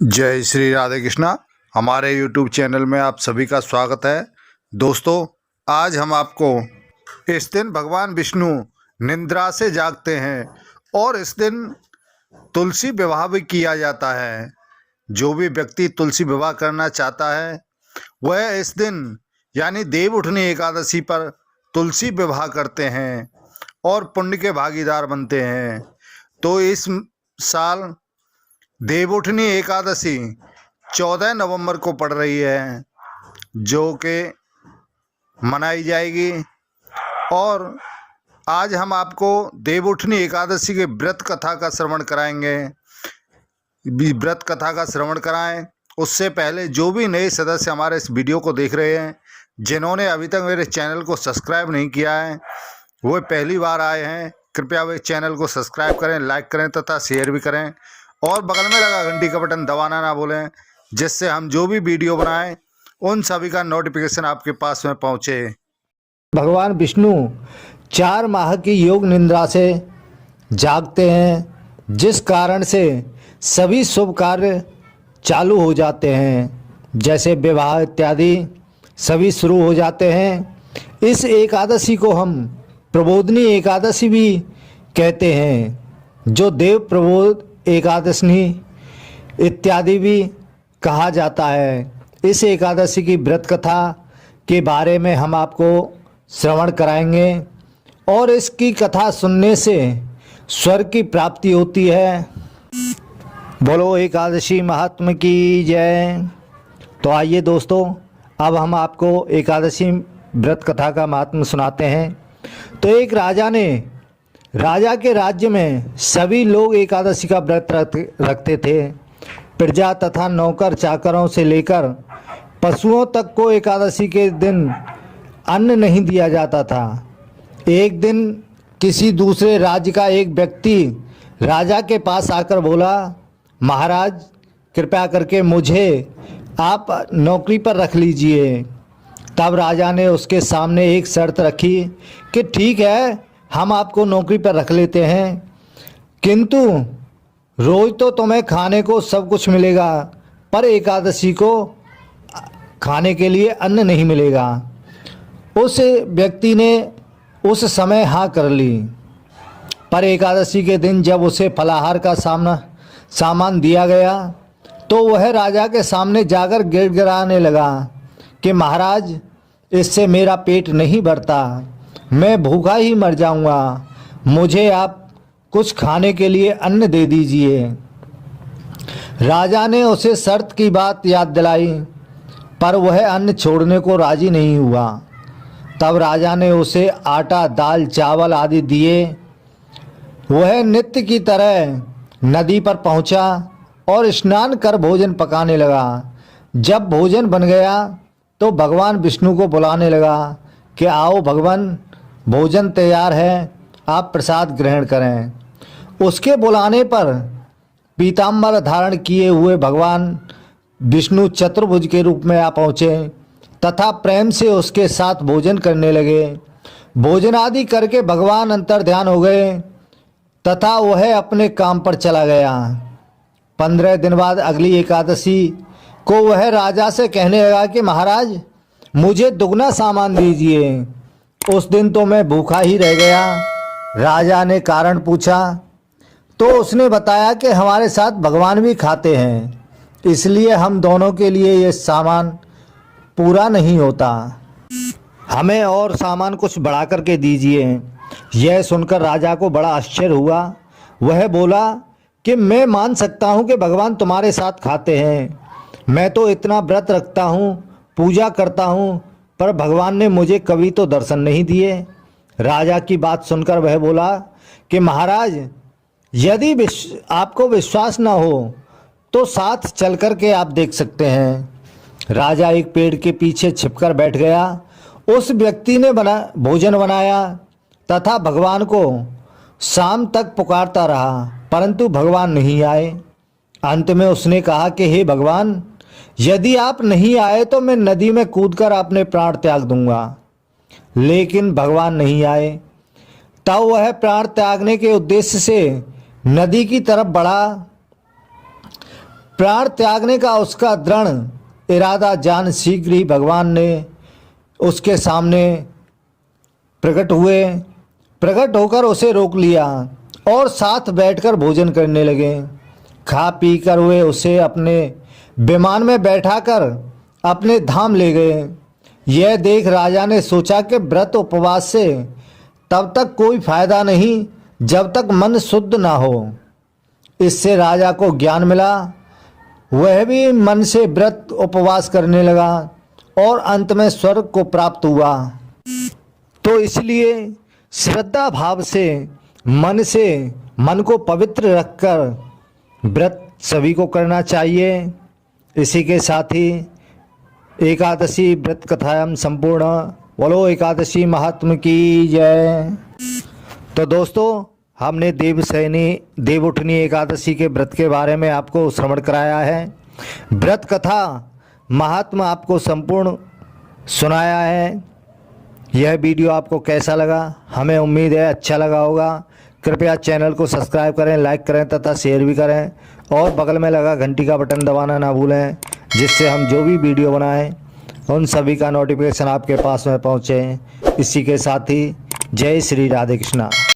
जय श्री राधे कृष्णा। हमारे YouTube channel में आप सभी का स्वागत है। दोस्तों, आज हम आपको इस दिन भगवान विष्णु निद्रा से जागते हैं और इस दिन तुलसी विवाह भी किया जाता है। जो भी व्यक्ति तुलसी विवाह करना चाहता है वह इस दिन यानी देव उठनी एकादशी पर तुलसी विवाह करते हैं और पुण्य के भागीदार बनते हैं। तो इस साल देवउठनी एकादशी 14 नवंबर को पड़ रही है, जो कि मनाई जाएगी। और आज हम आपको देवउठनी एकादशी के व्रत कथा का श्रवण कराएंगे। व्रत कथा का श्रवण कराएं उससे पहले जो भी नए सदस्य हमारे इस वीडियो को देख रहे हैं, जिन्होंने अभी तक मेरे चैनल को सब्सक्राइब नहीं किया है, वो पहली बार आए हैं, कृपया वे चैनल को सब्सक्राइब करें, लाइक करें तथा शेयर भी करें और बगल में लगा घंटी का बटन दबाना ना भूलें, जिससे हम जो भी वीडियो बनाएं उन सभी का नोटिफिकेशन आपके पास में पहुंचे। भगवान विष्णु 4 माह की योग निद्रा से जागते हैं, जिस कारण से सभी शुभ कार्य चालू हो जाते हैं, जैसे विवाह इत्यादि सभी शुरू हो जाते हैं। इस एकादशी को हम प्रबोधनी एकादशी भी कहते हैं, जो देव प्रबोध एकादशी इत्यादि भी कहा जाता है। इस एकादशी की व्रत कथा के बारे में हम आपको श्रवण कराएंगे और इसकी कथा सुनने से स्वर्ग की प्राप्ति होती है। बोलो एकादशी महात्मा की जय। तो आइए दोस्तों, अब हम आपको एकादशी व्रत कथा का महात्म्य सुनाते हैं। तो एक राजा के राज्य में सभी लोग एकादशी का व्रत रखते थे। प्रजा तथा नौकर चाकरों से लेकर पशुओं तक को एकादशी के दिन अन्न नहीं दिया जाता था। एक दिन किसी दूसरे राज्य का एक व्यक्ति राजा के पास आकर बोला, महाराज कृपया करके मुझे आप नौकरी पर रख लीजिए। तब राजा ने उसके सामने एक शर्त रखी कि ठीक है, हम आपको नौकरी पर रख लेते हैं, किंतु रोज तो तुम्हें खाने को सब कुछ मिलेगा, पर एकादशी को खाने के लिए अन्न नहीं मिलेगा। उस व्यक्ति ने उस समय हाँ कर ली, पर एकादशी के दिन जब उसे फलाहार का सामान दिया गया तो वह राजा के सामने जाकर गिड़गिड़ाने लगा कि महाराज, इससे मेरा पेट नहीं भरता, मैं भूखा ही मर जाऊंगा, मुझे आप कुछ खाने के लिए अन्न दे दीजिए। राजा ने उसे शर्त की बात याद दिलाई, पर वह अन्न छोड़ने को राजी नहीं हुआ। तब राजा ने उसे आटा, दाल, चावल आदि दिए। वह नित्य की तरह नदी पर पहुंचा और स्नान कर भोजन पकाने लगा। जब भोजन बन गया तो भगवान विष्णु को बुलाने लगा कि आओ भगवान, भोजन तैयार है, आप प्रसाद ग्रहण करें। उसके बुलाने पर पीताम्बर धारण किए हुए भगवान विष्णु चतुर्भुज के रूप में आ पहुँचे तथा प्रेम से उसके साथ भोजन करने लगे। भोजन आदि करके भगवान अंतर्ध्यान हो गए तथा वह अपने काम पर चला गया। 15 दिन बाद अगली एकादशी को वह राजा से कहने लगा कि महाराज, मुझे दुगना सामान दीजिए। उस दिन तो मैं भूखा ही रह गया। राजा ने कारण पूछा तो उसने बताया कि हमारे साथ भगवान भी खाते हैं, इसलिए हम दोनों के लिए ये सामान पूरा नहीं होता, हमें और सामान कुछ बढ़ा करके दीजिए। यह सुनकर राजा को बड़ा आश्चर्य हुआ। वह बोला कि मैं मान सकता हूँ कि भगवान तुम्हारे साथ खाते हैं, मैं तो इतना व्रत रखता हूँ, पूजा करता हूँ, पर भगवान ने मुझे कभी तो दर्शन नहीं दिए। राजा की बात सुनकर वह बोला कि महाराज, यदि आपको विश्वास न हो तो साथ चल कर के आप देख सकते हैं। राजा एक पेड़ के पीछे छिपकर बैठ गया। उस व्यक्ति ने भोजन बनाया तथा भगवान को शाम तक पुकारता रहा, परंतु भगवान नहीं आए। अंत में उसने कहा कि हे भगवान, यदि आप नहीं आए तो मैं नदी में कूदकर अपने प्राण त्याग दूंगा। लेकिन भगवान नहीं आए। तब वह प्राण त्यागने के उद्देश्य से नदी की तरफ बढ़ा। प्राण त्यागने का उसका दृढ़ इरादा जान शीघ्र ही भगवान ने उसके सामने प्रकट होकर उसे रोक लिया और साथ बैठकर भोजन करने लगे। खा पी कर वे उसे अपने विमान में बैठाकर अपने धाम ले गए। यह देख राजा ने सोचा कि व्रत उपवास से तब तक कोई फायदा नहीं जब तक मन शुद्ध ना हो। इससे राजा को ज्ञान मिला, वह भी मन से व्रत उपवास करने लगा और अंत में स्वर्ग को प्राप्त हुआ। तो इसलिए श्रद्धा भाव से मन को पवित्र रखकर व्रत सभी को करना चाहिए। इसी के साथ ही एकादशी व्रत कथायाम संपूर्ण। बोलो एकादशी महात्म की जय। तो दोस्तों, हमने देवउठनी एकादशी के व्रत के बारे में आपको श्रवण कराया है। व्रत कथा महात्मा आपको संपूर्ण सुनाया है। यह वीडियो आपको कैसा लगा? हमें उम्मीद है अच्छा लगा होगा। कृपया चैनल को सब्सक्राइब करें, लाइक करें तथा शेयर भी करें और बगल में लगा घंटी का बटन दबाना ना भूलें, जिससे हम जो भी वीडियो बनाएं उन सभी का नोटिफिकेशन आपके पास में पहुंचे। इसी के साथ ही जय श्री राधे कृष्णा।